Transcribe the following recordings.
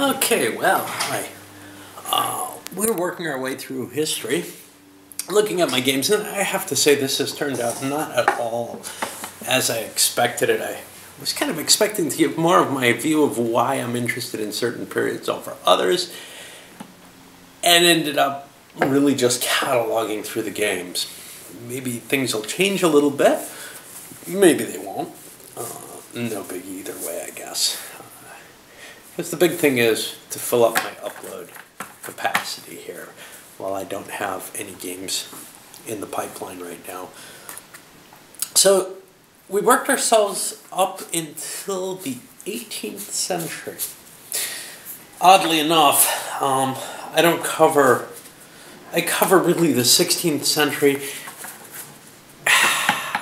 Okay, well, we're working our way through history, looking at my games, and I have to say this has turned out not at all as I expected it. I was kind of expecting to give more of my view of why I'm interested in certain periods over others, and ended up really just cataloging through the games. Maybe things will change a little bit, maybe they won't. No big either way, I guess. Because the big thing is to fill up my upload capacity here while I don't have any games in the pipeline right now. So we worked ourselves up until the 18th century. Oddly enough, I cover really the 16th century,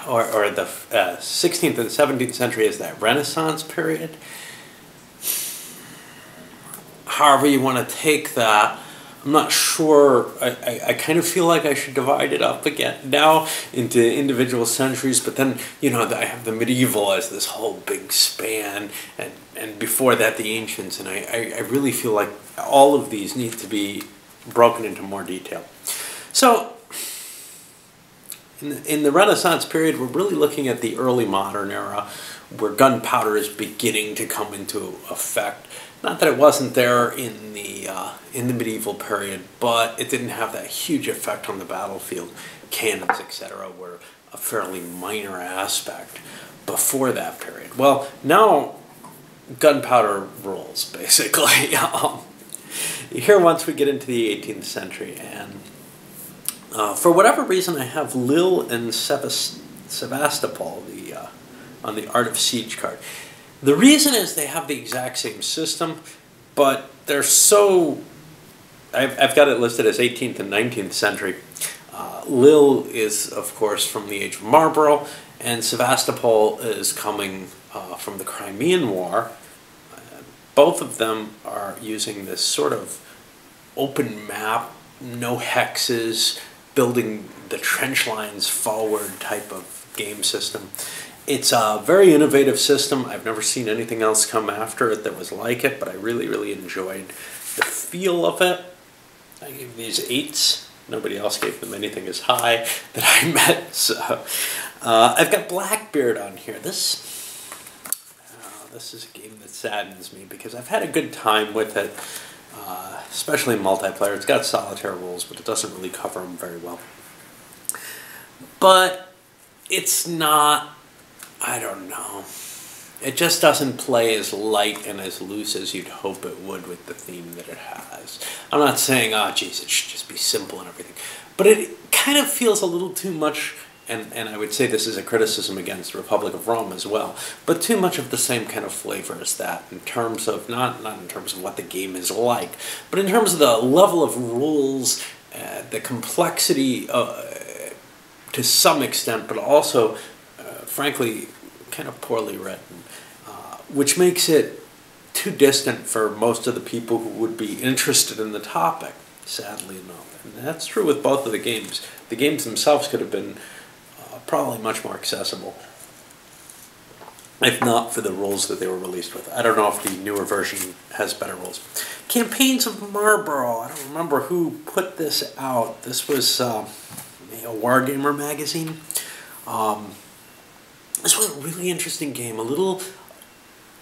or the 16th and 17th century is that Renaissance period. However you want to take that, I'm not sure. I kind of feel like I should divide it up again now into individual centuries, but then, you know, I have the medieval as this whole big span, and before that the ancients, and I really feel like all of these need to be broken into more detail. So, in the Renaissance period, we're really looking at the early modern era, where gunpowder is beginning to come into effect. Not that it wasn't there in the medieval period, but it didn't have that huge effect on the battlefield. Cannons, etc., were a fairly minor aspect before that period. Well, now gunpowder rules, basically. Here, once we get into the 18th century, and for whatever reason, I have Lille and Sevastopol on the Art of Siege card. The reason is they have the exact same system, but they're so... I've got it listed as 18th and 19th century. Lille is, of course, from the age of Marlborough, and Sevastopol is coming from the Crimean War. Both of them are using this sort of open map, no hexes, building the trench lines forward type of game system. It's a very innovative system. I've never seen anything else come after it that was like it, but I really, really enjoyed the feel of it. I gave these 8s. Nobody else gave them anything as high that I met. So I've got Blackbeard on here. This is a game that saddens me because I've had a good time with it, especially in multiplayer. It's got solitaire rules, but it doesn't really cover them very well. But it's not... I don't know. It just doesn't play as light and as loose as you'd hope it would with the theme that it has. I'm not saying, oh, geez, it should just be simple and everything. But it kind of feels a little too much, and I would say this is a criticism against the Republic of Rome as well, but too much of the same kind of flavor as that in terms of, not in terms of what the game is like, but in terms of the level of rules, the complexity to some extent, but also... frankly, kind of poorly written, which makes it too distant for most of the people who would be interested in the topic, sadly enough. And that's true with both of the games. The games themselves could have been probably much more accessible, if not for the rules that they were released with. I don't know if the newer version has better rules. Campaigns of Marlborough. I don't remember who put this out. This was a Wargamer magazine. This was a really interesting game, a little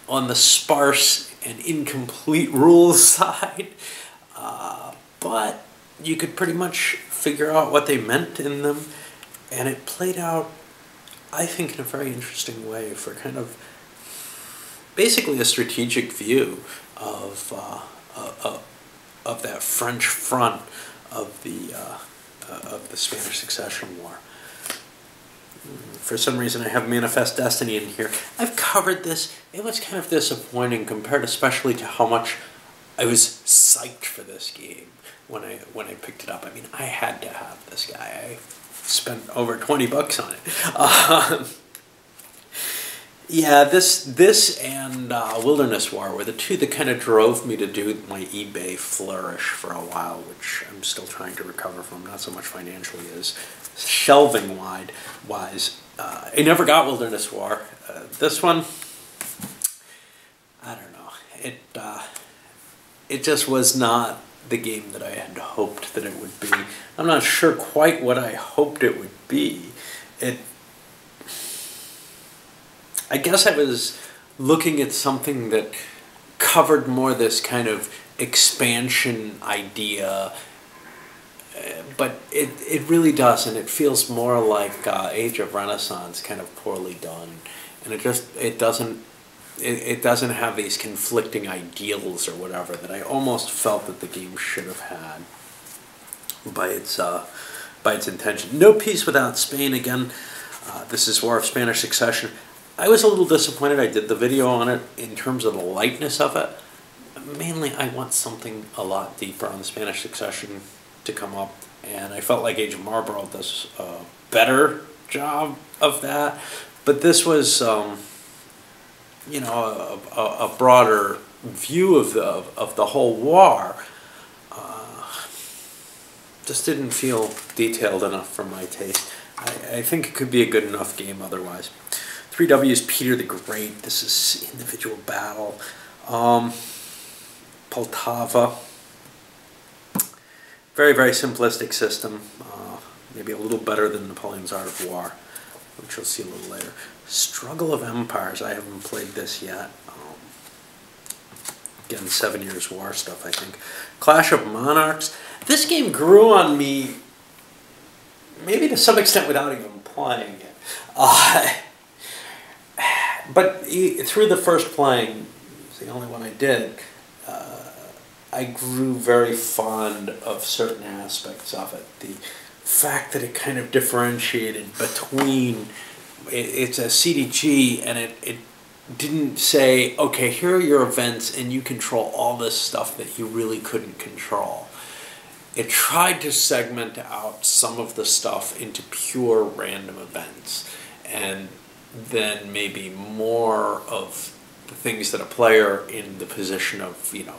on the sparse and incomplete rules side, but you could pretty much figure out what they meant in them, and it played out, I think, in a very interesting way for kind of basically a strategic view of that French front of the Spanish Succession War. For some reason, I have Manifest Destiny in here. I've covered this. It was kind of disappointing compared especially to how much I was psyched for this game when I picked it up. I mean, I had to have this guy. I spent over $20 on it. Yeah, this and Wilderness War were the two that kind of drove me to do my eBay flourish for a while, which I'm still trying to recover from, not so much financially as shelving wise. I never got Wilderness War. This one, I don't know. it just was not the game that I had hoped that it would be. I'm not sure quite what I hoped it would be. I guess I was looking at something that covered more this kind of expansion idea, but it really doesn't. It feels more like Age of Renaissance, kind of poorly done, and it doesn't have these conflicting ideals or whatever that I almost felt that the game should have had by its intention. No Peace Without Spain again. This is War of Spanish Succession. I was a little disappointed. I did the video on it in terms of the lightness of it. Mainly, I want something a lot deeper on the Spanish Succession to come up, and I felt like Age of Marlborough does a better job of that. But this was, you know, a broader view of the whole war. Just didn't feel detailed enough for my taste. I think it could be a good enough game otherwise. 3W's Peter the Great. This is individual battle. Poltava. Very, very simplistic system. Maybe a little better than Napoleon's Art of War, which you'll see a little later. Struggle of Empires. I haven't played this yet. Again, 7 Years' War stuff, I think. Clash of Monarchs. This game grew on me, maybe to some extent without even playing it. But through the first playing, it's the only one I did, I grew very fond of certain aspects of it. The fact that it kind of differentiated between, it's a CDG, and it didn't say, okay, here are your events and you control all this stuff that you really couldn't control. It tried to segment out some of the stuff into pure random events, and then maybe more of the things that a player in the position of, you know,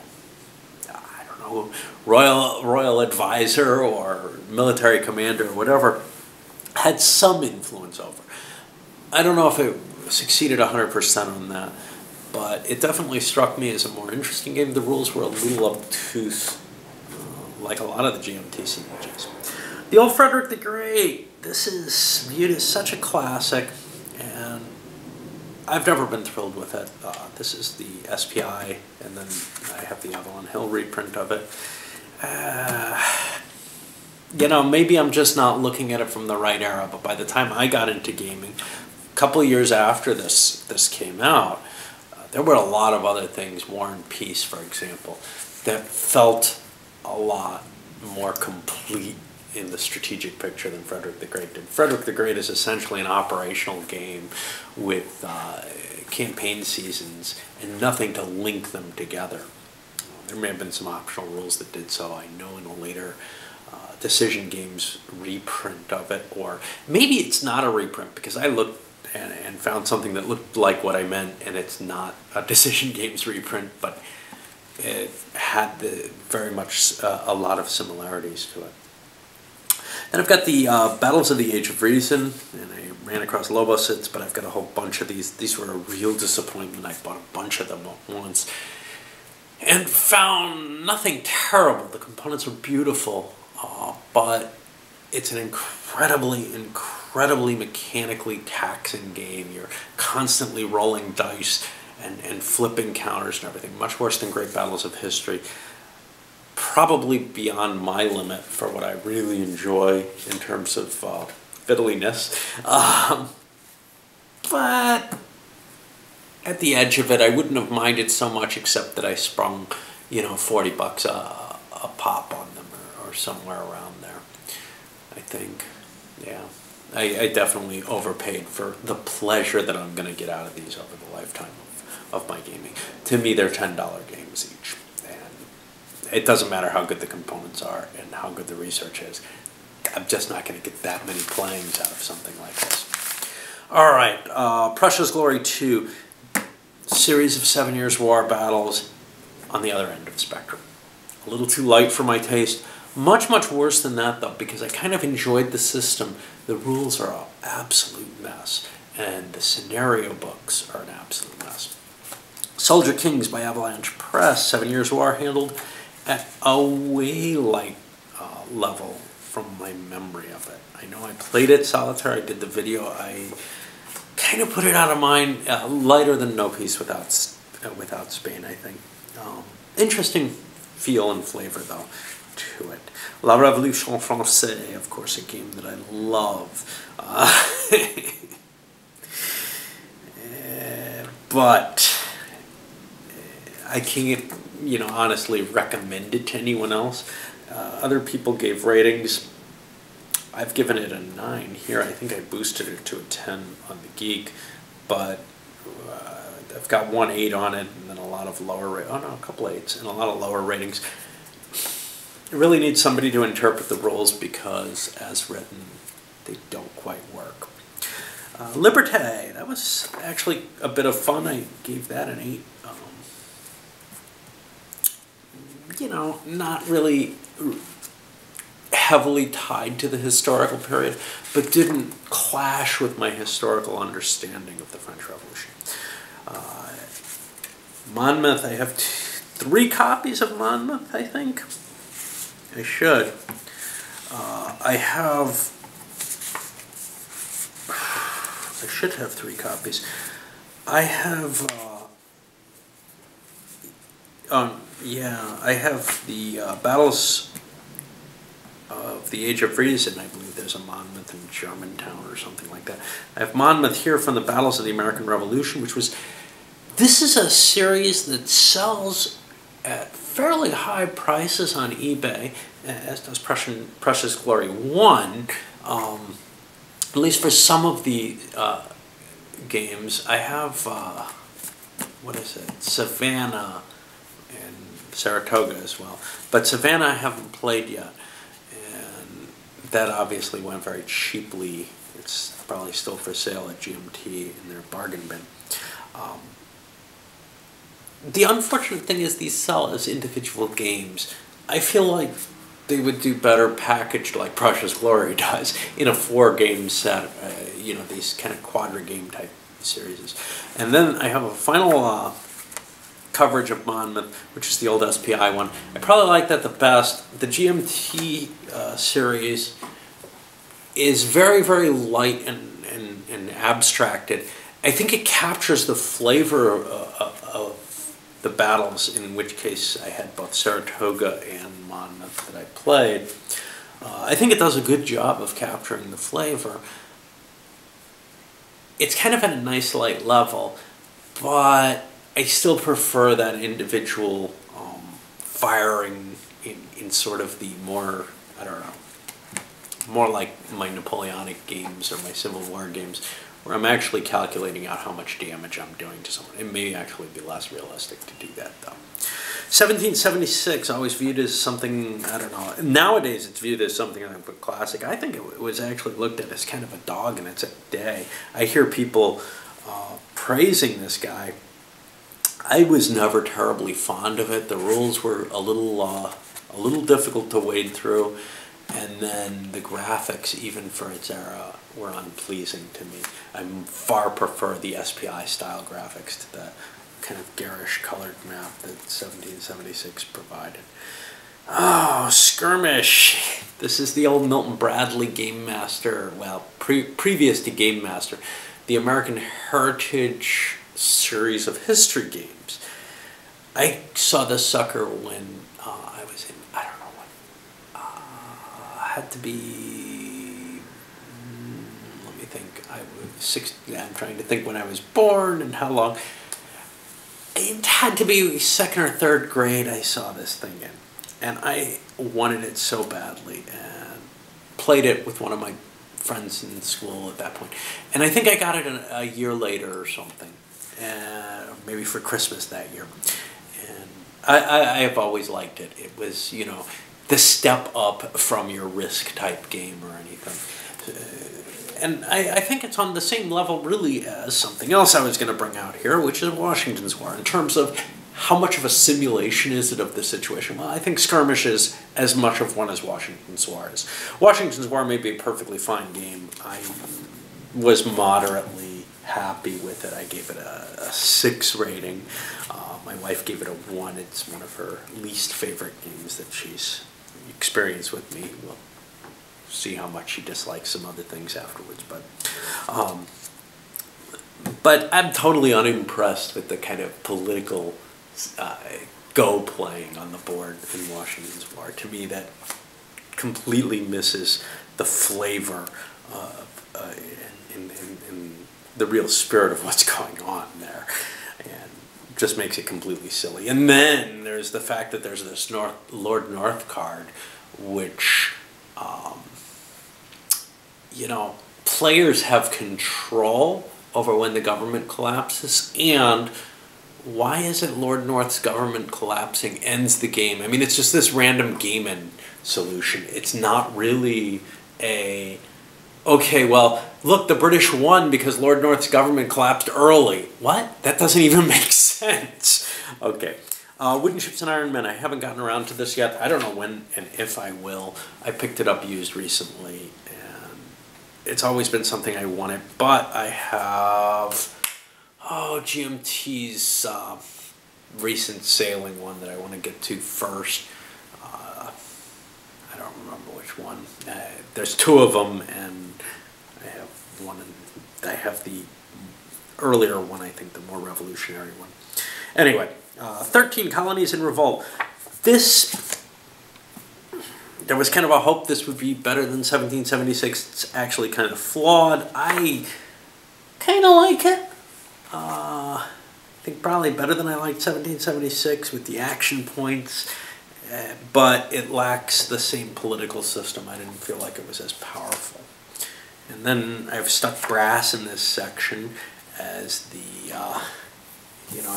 I don't know, royal advisor or military commander or whatever, had some influence over. I don't know if it succeeded 100% on that, but it definitely struck me as a more interesting game. The rules were a little obtuse, like a lot of the GMT CDGs. The Old Frederick the Great. This is viewed as such a classic, and I've never been thrilled with it. This is the SPI, and then I have the Avalon Hill reprint of it. You know, maybe I'm just not looking at it from the right era, but by the time I got into gaming, a couple of years after this came out, there were a lot of other things, War and Peace, for example, that felt a lot more complete in the strategic picture than Frederick the Great did. Frederick the Great is essentially an operational game with campaign seasons and nothing to link them together. There may have been some optional rules that did so, I know, in a later Decision Games reprint of it, or maybe it's not a reprint because I looked and found something that looked like what I meant, and it's not a Decision Games reprint, but it had very much a lot of similarities to it. Then I've got the Battles of the Age of Reason, and I ran across Lobosits, but I've got a whole bunch of these. These were a real disappointment. I bought a bunch of them at once and found nothing terrible. The components are beautiful, but it's an incredibly mechanically taxing game. You're constantly rolling dice and flipping counters and everything. Much worse than Great Battles of History. Probably beyond my limit for what I really enjoy in terms of fiddliness. But at the edge of it, I wouldn't have minded so much, except that I sprung, you know, $40 a pop on them, or somewhere around there, I think. Yeah, I definitely overpaid for the pleasure that I'm going to get out of these over the lifetime of my gaming. To me, they're $10 games each. It doesn't matter how good the components are and how good the research is. I'm just not going to get that many playings out of something like this. All right, Prussia's Glory 2. Series of 7 Years' War battles on the other end of the spectrum. A little too light for my taste. Much, much worse than that, though, because I kind of enjoyed the system. The rules are an absolute mess, and the scenario books are an absolute mess. Soldier Kings by Avalanche Press, 7 Years War, handled at a way light level from my memory of it. I know I played it solitaire, I did the video, I kind of put it out of mind, lighter than No Peace Without Spain, I think. Interesting feel and flavor, though, to it. La Révolution Française, of course, a game that I love. But I can't, honestly recommend it to anyone else. Other people gave ratings. I've given it a 9 here. I think I boosted it to a 10 on the Geek, but I've got 1 8 on it, and then a lot of lower, a couple 8s, and a lot of lower ratings. It really needs somebody to interpret the rules because, as written, they don't quite work. Liberté, that was actually a bit of fun. I gave that an 8. Not really heavily tied to the historical period, but didn't clash with my historical understanding of the French Revolution. Monmouth, I have 3 copies of Monmouth, I think. I should. I should have 3 copies. I have, I have the Battles of the Age of Reason. I believe there's a Monmouth in Germantown or something like that. I have Monmouth here from the Battles of the American Revolution, this is a series that sells at fairly high prices on eBay, as does Precious Glory 1. At least for some of the games. I have, Savannah and Saratoga as well. But Savannah I haven't played yet, and that obviously went very cheaply. It's probably still for sale at GMT in their bargain bin. The unfortunate thing is these sell as individual games. I feel like they would do better packaged like Precious Glory does in a 4-game set, these kind of quadra-game type series. And then I have a final coverage of Monmouth, which is the old SPI one. I probably like that the best. The GMT series is very, very light and abstracted. I think it captures the flavor of the battles, in which case I had both Saratoga and Monmouth that I played. I think it does a good job of capturing the flavor. It's kind of at a nice light level, but I still prefer that individual firing in sort of the more, more like my Napoleonic games or my Civil War games, where I'm actually calculating out how much damage I'm doing to someone. It may actually be less realistic to do that, though. 1776, always viewed as something, nowadays it's viewed as something of a classic. I think it was actually looked at as kind of a dog in its day. I hear people praising this guy. I was never terribly fond of it. The rules were a little difficult to wade through, and then the graphics, even for its era, were unpleasing to me. I far prefer the SPI style graphics to the kind of garish colored map that 1776 provided. Oh, Skirmish. This is the old Milton Bradley Game Master, well, previous to Game Master, the American Heritage series of history games. I saw this sucker when I was in, had to be, let me think, I was 16, I'm trying to think when I was born and how long. It had to be 2nd or 3rd grade I saw this thing in. And I wanted it so badly and played it with one of my friends in school at that point. And I think I got it a year later or something, maybe for Christmas that year. And I have always liked it. It was, the step up from your Risk type game or anything. And I think it's on the same level really as something else I was going to bring out here, which is Washington's War, in terms of how much of a simulation is it of the situation. Well, I think Skirmish is as much of one as Washington's War is. Washington's War may be a perfectly fine game. I was moderately happy with it. I gave it a 6 rating. My wife gave it a 1. It's one of her least favorite games that she's experienced with me. We'll see how much she dislikes some other things afterwards. But I'm totally unimpressed with the kind of political go playing on the board in Washington's War. To me, that completely misses the flavor and the real spirit of what's going on there, and just makes it completely silly. And then there's the fact that there's this Lord North card, which, you know, players have control over when the government collapses, and why isn't Lord North's government collapsing ends the game? I mean, it's just this random game end solution. It's not really a, okay, well, look, the British won because Lord North's government collapsed early. What? That doesn't even make sense. Okay. Wooden Ships and Iron Men. I haven't gotten around to this yet. I don't know when and if I will. I picked it up used recently, and it's always been something I wanted, but I have... GMT's recent sailing one that I want to get to first. I don't remember which one. There's 2 of them, and I have one. I have the earlier one, I think, the more revolutionary one. Anyway, 13 Colonies in Revolt. There was kind of a hope this would be better than 1776. It's actually kind of flawed. I kind of like it. I think probably better than I liked 1776 with the action points, but it lacks the same political system. I didn't feel like it was as powerful. And then I've stuck brass in this section as the,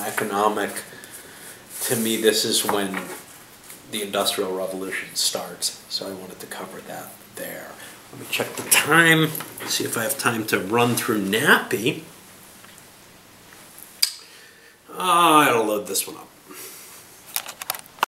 economic. To me, this is when the Industrial Revolution starts, so I wanted to cover that there. Let me check the time, see if I have time to run through Nappy. I'll load this one up.